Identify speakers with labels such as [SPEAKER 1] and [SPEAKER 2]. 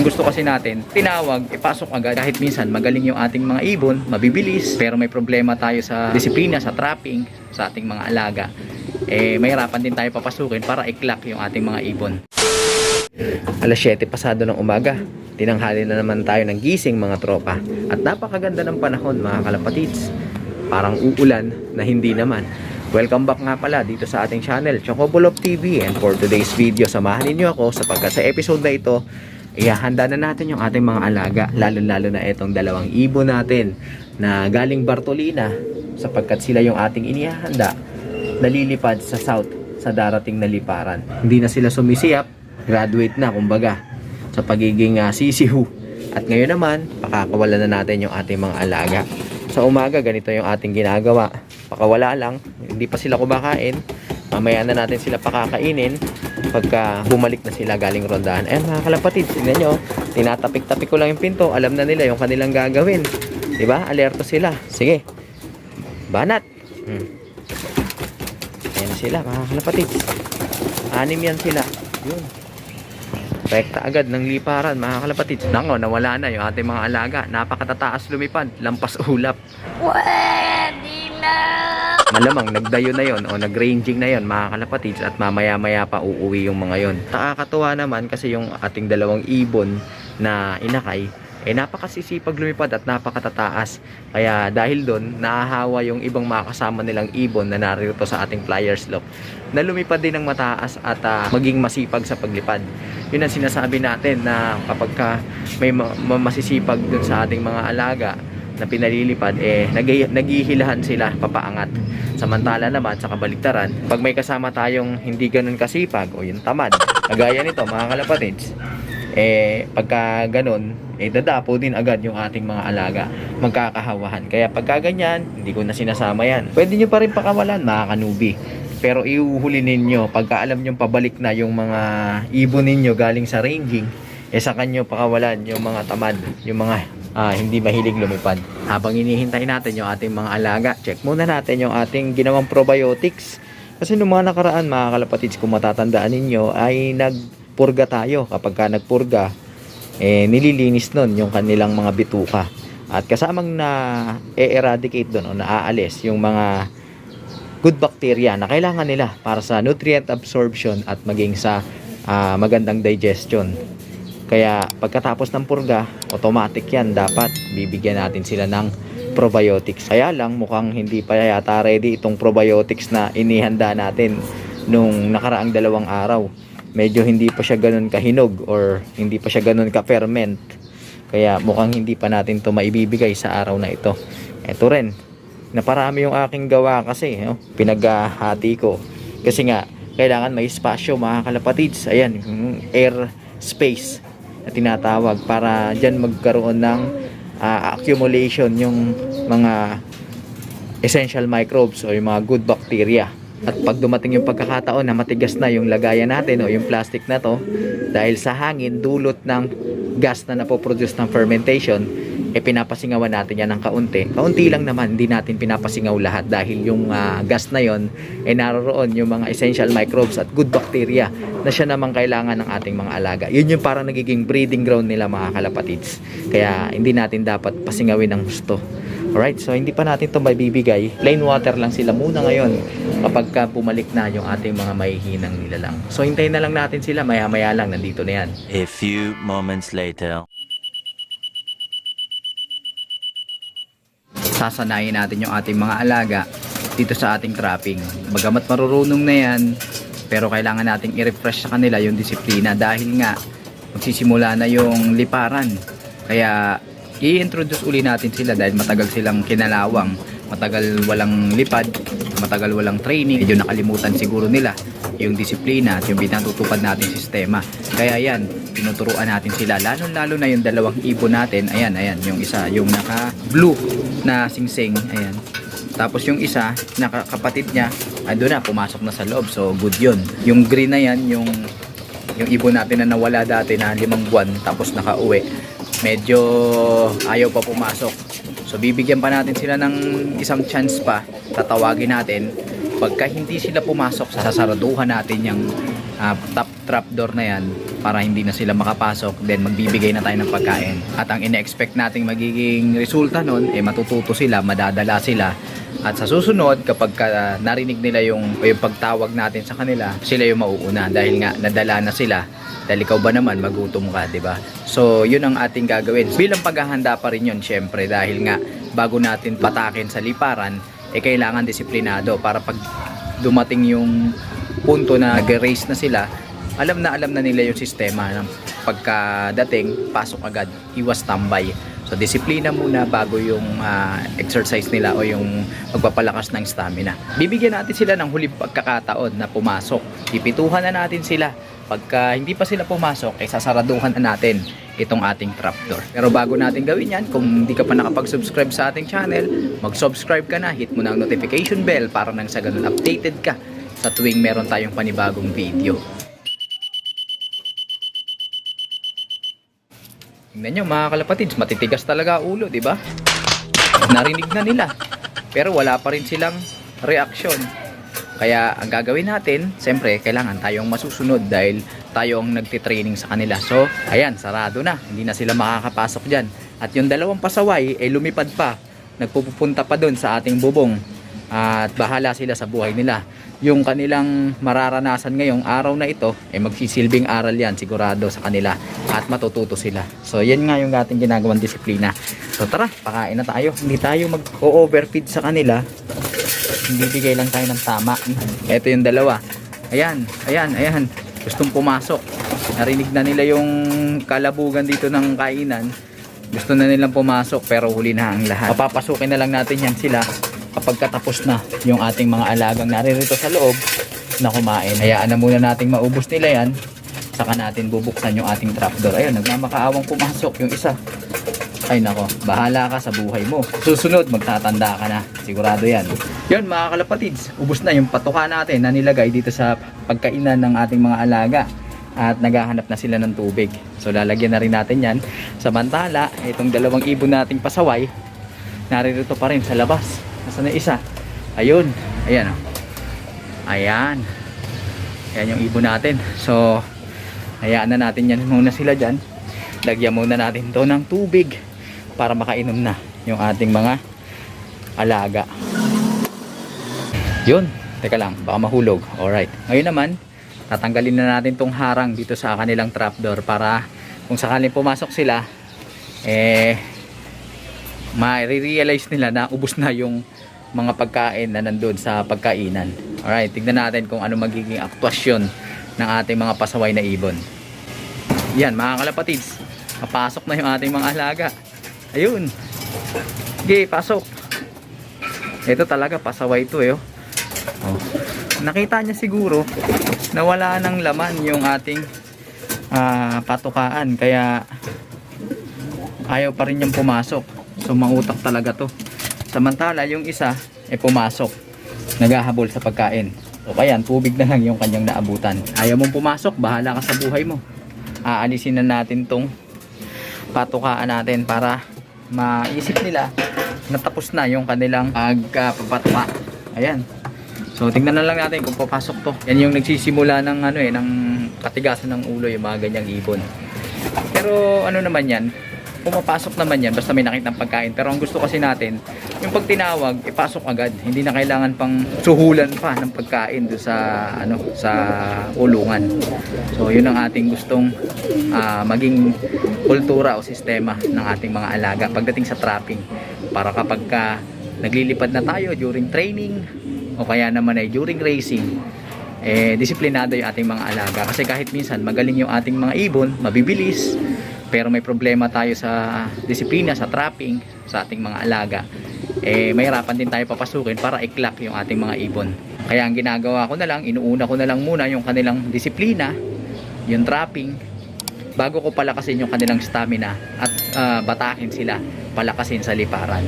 [SPEAKER 1] Ang gusto kasi natin, tinawag, ipasok agad. Kahit minsan magaling yung ating mga ibon, mabibilis, pero may problema tayo sa disiplina, sa trapping, sa ating mga alaga. Mahirapan din tayo papasukin para i-clock yung ating mga ibon. Alas 7 pasado ng umaga. Tinanghali na naman tayo ng gising mga tropa. At napakaganda ng panahon mga kalapatids. Parang uulan na hindi naman. Welcome back nga pala dito sa ating channel, Chocobulop TV. And for today's video, samahan niyo ako sapagkat sa episode na ito, ihahanda na natin yung ating mga alaga. Lalo na itong dalawang ibon natin na galing Bartolina sapagkat sila yung ating inihahanda nalilipad sa south sa darating na liparan. Hindi na sila sumisiyap, graduate na kumbaga sa pagiging sisihu. At ngayon naman, pakakawalan na natin yung ating mga alaga. Sa umaga, ganito yung ating ginagawa. Pakawala lang, hindi pa sila kumakain. Mamaya na natin sila pakakainin pagka bumalik na sila galing rondahan. Mga kalapatid, tingnan nyo, tinatapik-tapik ko lang yung pinto. Alam na nila yung kanilang gagawin. Diba? Alerto sila. Sige, banat. Ayan sila mga kalapatid. 6 yan sila. Yun. Rekta agad ng liparan mga kalapatid. Nako, nawala na yung ating mga alaga. Napakatataas lumipad. Lampas ulap.
[SPEAKER 2] Pwede na!
[SPEAKER 1] Malamang nagdayo na yon o nagranging na yon mga kalapatid. At mamaya-maya pa uuwi yung mga yon. Nakakatuwa naman kasi yung ating dalawang ibon na inakay napakasisipag lumipad at napakatataas. Kaya dahil doon, nahahawa yung ibang mga kasama nilang ibon na narito sa ating flyer slope na lumipad din ng mataas at maging masipag sa paglipad. Yun ang sinasabi natin na kapag may masisipag dun sa ating mga alaga na pinalilipad, naghihilahan sila papaangat. Samantala naman sa kabaligtaran, pag may kasama tayong hindi ganun kasipag o yung tamad, kagaya nito mga kalapatids, pagka ganun, dadapo din agad yung ating mga alaga, magkakahawahan. Kaya pagka ganyan, hindi ko na sinasama yan. Pwede nyo pa rin pakawalan mga kanubi, pero iuhuli ninyo pagka alam nyo pabalik na yung mga ibon ninyo galing sa ranging, sa kanyo pakawalan yung mga tamad, yung mga hindi mahilig lumipad. Habang inihintay natin yung ating mga alaga, check muna natin yung ating ginawang probiotics. Kasi nung mga nakaraan mga kalapatids, kung matatandaan ninyo, ay nagpurga tayo. Kapag ka nagpurga, nililinis nun yung kanilang mga bituka. At kasamang na eradicate dun o naaalis yung mga good bacteria na kailangan nila para sa nutrient absorption at maging sa magandang digestion. Kaya pagkatapos ng purga, automatic yan, dapat bibigyan natin sila ng probiotics. Kaya lang mukhang hindi pa yata ready itong probiotics na inihanda natin nung nakaraang 2 araw. Medyo hindi pa siya ganun kahinog or hindi pa siya ganun ka-ferment. Kaya mukhang hindi pa natin to maibibigay sa araw na ito. Ito rin, naparami yung aking gawa kasi, pinaghahati ko. Kasi nga, kailangan may espasyo mga kalapatids. Ayan, yung air space na tinatawag para dyan magkaroon ng accumulation yung mga essential microbes o yung mga good bacteria. At pag dumating yung pagkakataon na matigas na yung lagayan natin o yung plastic na to, dahil sa hangin, dulot ng gas na napoproduce ng fermentation, pinapasingawan natin yan ng kaunti. Kaunti lang naman, hindi natin pinapasingaw lahat dahil yung gas na yon naroon yung mga essential microbes at good bacteria na siya naman kailangan ng ating mga alaga. Yun yung parang nagiging breeding ground nila mga kalapatids. Kaya hindi natin dapat pasingawin ng gusto. Alright, so hindi pa natin ito maibibigay. Plain water lang sila muna ngayon kapag pumalik na yung ating mga mahihinang nilalang. So hintayin na lang natin sila, maya-maya lang nandito na yan.
[SPEAKER 3] A few moments later.
[SPEAKER 1] Sasanayin natin yung ating mga alaga dito sa ating trapping. Bagamat marurunong na yan, pero kailangan nating i-refresh sa kanila yung disiplina dahil nga magsisimula na yung liparan. Kaya i-introduce uli natin sila dahil matagal silang kinalawang, matagal walang lipad, matagal walang training. Medyo nakalimutan siguro nila yung disiplina at yung pinatutupad natin sistema. Kaya yan, tinuturuan natin sila, lalo na yung 2 ibon natin. Ayan, yung isa, yung naka blue na singsing, ayan. Tapos yung isa, nakakapatid niya, doon na, pumasok na sa loob. So good yun. Yung green na yan, yung ibon natin na nawala dati na 5 buwan tapos nakauwi, medyo ayaw pa pumasok. So bibigyan pa natin sila ng isang chance pa. Tatawagin natin. Pagka hindi sila pumasok, sasaraduhan natin yung
[SPEAKER 4] top trapdoor na yan para hindi na sila makapasok, then magbibigay na tayo ng pagkain. At ang ine-expect nating magiging resulta nun, matututo sila, madadala sila. At sa susunod, kapag narinig nila yung pagtawag natin sa kanila, sila yung mauuna dahil nga nadala na sila. Dahil ikaw ba naman magutom ka, 'di ba? So, 'yun ang ating gagawin. Bilang paghahanda pa rin 'yun, syempre, dahil nga bago natin patakin sa liparan, kailangan disiplinado para pag dumating yung punto na nag-race na sila, alam na nila yung sistema ng pagkadating, pasok agad, iwas tambay. So disiplina muna bago yung exercise nila o yung pagpapalakas ng stamina. Bibigyan natin sila ng huling pagkakataon na pumasok. Pipituhan na natin sila. Pagka hindi pa sila pumasok, sasaraduhan na natin itong ating trapdoor. Pero bago natin gawin yan, kung hindi ka pa nakapag-subscribe sa ating channel, mag-subscribe ka na, hit mo na ang notification bell para nang sa ganun updated ka sa tuwing meron tayong panibagong video. Tingnan nyo mga kalapatids, matitigas talaga ulo, di ba? Narinig na nila, pero wala pa rin silang reaksyon. Kaya ang gagawin natin, siyempre kailangan tayong masusunod dahil tayo ang nagtitraining sa kanila. So, ayan, sarado na. Hindi na sila makakapasok dyan. At yung dalawang pasaway, lumipad pa. Nagpupunta pa doon sa ating bubong. At bahala sila sa buhay nila. Yung kanilang mararanasan ngayong araw na ito, magsisilbing aral yan sigurado sa kanila. At matututo sila. So, yan nga yung ating ginagawang disiplina. So, tara, pakain na tayo. Hindi tayo mag-overfeed sa kanila. Bibigay lang tayo ng tama. Ito yung dalawa. Ayan. Gustong pumasok. Narinig na nila yung kalabugan dito ng kainan. Gusto na nilang pumasok pero huli na ang lahat. Papapasukin na lang natin yan sila kapag katapos na yung ating mga alagang naririto sa loob na kumain. Hayaan na muna nating maubos nila yan. Saka natin bubuksan yung ating trapdoor. Ayun, nagmamakaawang pumasok yung isa. Ay nako, bahala ka sa buhay mo. Susunod, magtatanda ka na. Sigurado yan. Yun mga kalapatids, ubos na yung patuka natin na nilagay dito sa pagkainan ng ating mga alaga. At naghahanap na sila ng tubig. So lalagyan na rin natin yan. Samantala, itong dalawang ibon nating pasaway, naririto pa rin sa labas. Nasaan na isa? Ayun. Ayan o. Ayan. Ayan yung ibon natin. So, hayaan na natin yan muna sila dyan. Lagyan muna natin to ng tubig para makainom na yung ating mga alaga. Yun, teka lang, baka mahulog. Alright, ngayon naman tatanggalin na natin tong harang dito sa kanilang trapdoor para kung sakaling pumasok sila, ma-realize nila na ubos na yung mga pagkain na nandun sa pagkainan. Alright, tignan natin kung ano magiging aktwasyon ng ating mga pasaway na ibon. Yan mga kalapatids, papasok na yung ating mga alaga. Ayun. Okay, pasok. Ito talaga pasaway ito oh. Nakita niya siguro na wala nang laman yung ating patukaan, kaya ayaw pa rin niyang pumasok. So mautak talaga to. Samantala yung isa pumasok, naghahabol sa pagkain. So kaya tubig na lang yung kanyang naabutan. Ayaw mong pumasok, bahala ka sa buhay mo. Aalisin na natin tong patukaan natin para maisip nila na tapos na yung kanilang pagpapatuka. Ayan. So tingnan na lang natin kung papasok to. Yan yung nagsisimula ng ng katigasan ng ulo, yung mga ganyang ibon. Pero ano naman yan, pumapasok naman yan basta may nakitang pagkain. Pero ang gusto kasi natin, yung pag tinawag, ipasok agad. Hindi na kailangan pang suhulan pa ng pagkain do sa sa ulungan. So yun ang ating gustong maging kultura o sistema ng ating mga alaga pagdating sa trapping, para kapag naglilipad na tayo during training o kaya naman ay during racing, disiplinado yung ating mga alaga. Kasi kahit minsan magaling yung ating mga ibon, mabibilis, pero may problema tayo sa disiplina, sa trapping, sa ating mga alaga, mahirapan din tayo papasukin para i-clock yung ating mga ibon. Kaya ang ginagawa ko na lang, inuuna ko na lang muna yung kanilang disiplina, yung trapping, bago ko palakasin yung kanilang stamina at batakin sila, palakasin sa liparan.